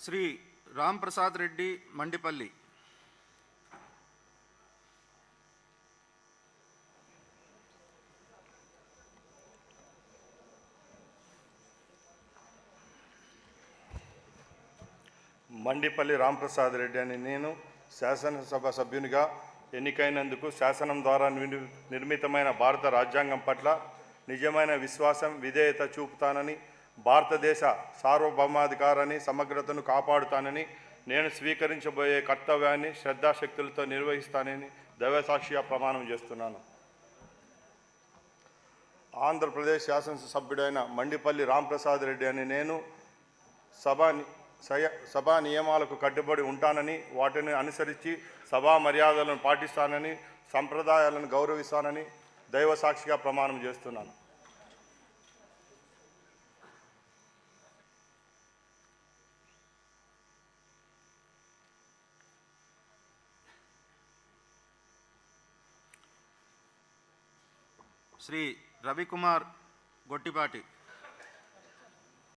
శ్రీ రామ్ ప్రసాద్ రెడ్డి మండిపల్లి. మండిపల్లి రాంప్రసాద్ రెడ్డి అని నేను శాసనసభ సభ్యునిగా ఎన్నికైనందుకు శాసనం ద్వారా నిర్మితమైన భారత రాజ్యాంగం పట్ల నిజమైన విశ్వాసం విధేయత చూపుతానని, భారతదేశ సార్వభౌమాధికారాన్ని సమగ్రతను కాపాడుతానని, నేను స్వీకరించబోయే కర్తవ్యాన్ని శ్రద్ధాశక్తులతో నిర్వహిస్తానని దైవసాక్షిగా ప్రమాణం చేస్తున్నాను. ఆంధ్రప్రదేశ్ శాసనసభ్యుడైన మండిపల్లి రాంప్రసాద్ రెడ్డి అని నేను సభా నియమాలకు కట్టుబడి ఉంటానని, వాటిని అనుసరించి సభా మర్యాదలను పాటిస్తానని, సంప్రదాయాలను గౌరవిస్తానని దైవసాక్షిగా ప్రమాణం చేస్తున్నాను. శ్రీ రవికుమార్ గొట్టిపాటి.